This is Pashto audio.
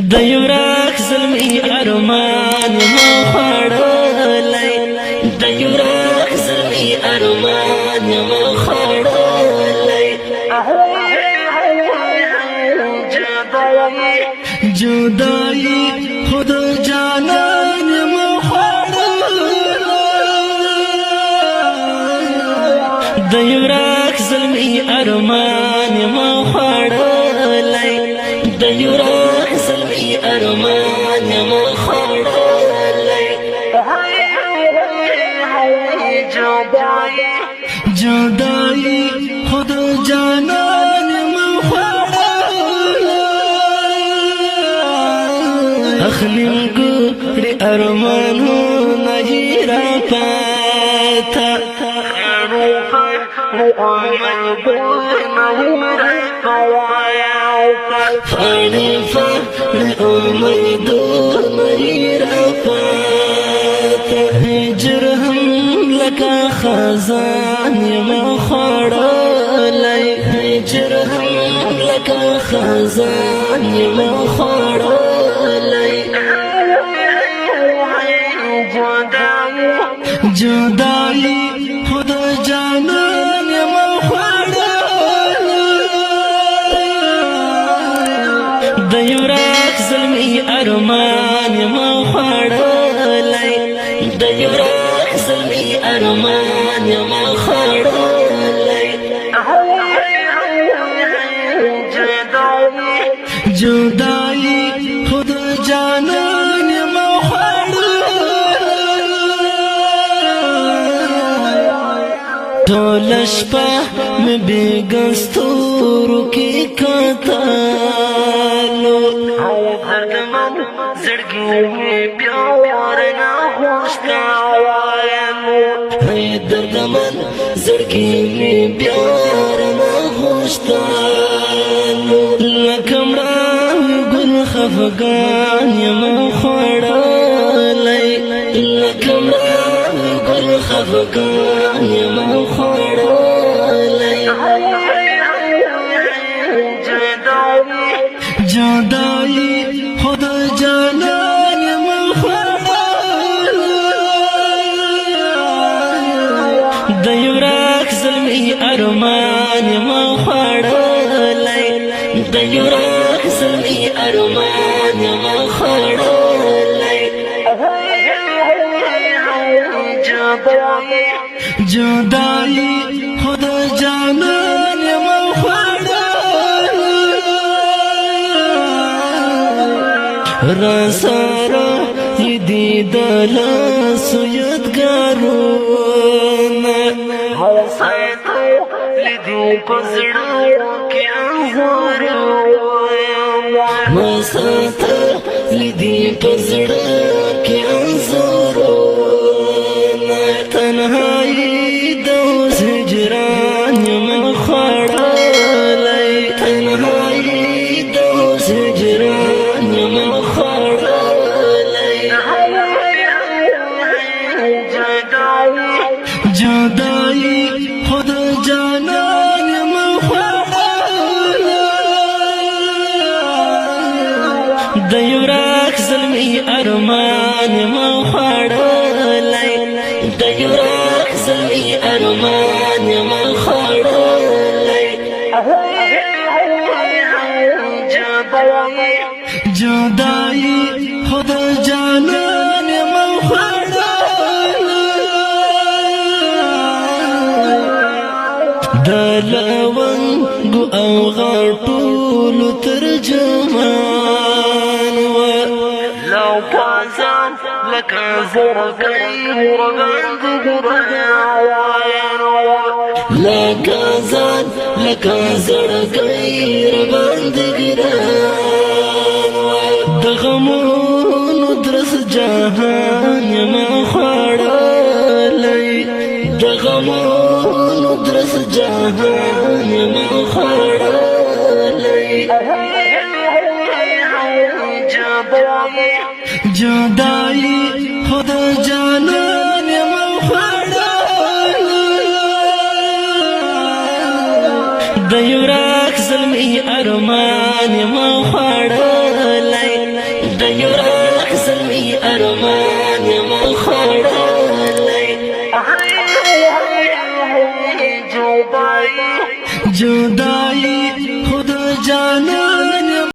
د یو راک زلمی ارمان ما خوړلی د یو راک زلمی ارمان ما خوړلی جدائی خود جانان ما خوړلی د یو راک زلمی ارمان ما خوړلی د یو راک زلمی ارمان ما خوړلی جدائی خود جانان ما خوړلی اخلیم ګړې ارمانونه یې راپاته فاڑی فاڑی امیدونه یې راپاته هجر هم لکه خزان ما خوړلی هجر هم لکه خزان ما خوړلی جدائی خود جانان ما خوړلی د یو راک زلمی ارمان ما خوړلی د یو راک زلمی ارمان ما خوړلی جدائی خود جانان ما ټول شپه مې بېګا ستورو کې کتلو دردمن زړګي مې بیا ورنه غوښته دردمن زړګي مې بیا ورنه غوښته لکه مړه ګل خفګان یم خوړلی لکه مړه ګل خفګان یم خوړلی جدائی خود جانان یم خوړلی د یو راک زلمی ارمان یم خوړلی د یو راک زلمی ارمان یم خوړلی جدائی خود جانان یم خوړلی را سره دی د لاسو یادګارونه لیدو په زړه کې انځورونه مساته لیدي په زړه کې انځورونه تنهایي د اوس هجران یم خوړلی تنهایي د اوس هجران یم خوړلی جدائی خود جانان یم خوړلی د یو راک زلمی ارمان یم خوړلی د یو راک زلمی ارمان یم خوړلی جدائی خود جانان یم خوړلی د لونګو او غاټولو ترجمان و لو پازان لکه زړګی ورباند ګران لکه ځان لکه زړګی ورباند ګران د غمونو درس جهان یم خوړلی د غمونو درس جهان یم خوړلی جدائی خود جانان یم خوړلی د یو راک زلمی ارمان یم خوړلی ارمان مخړلای جدائی خود جانا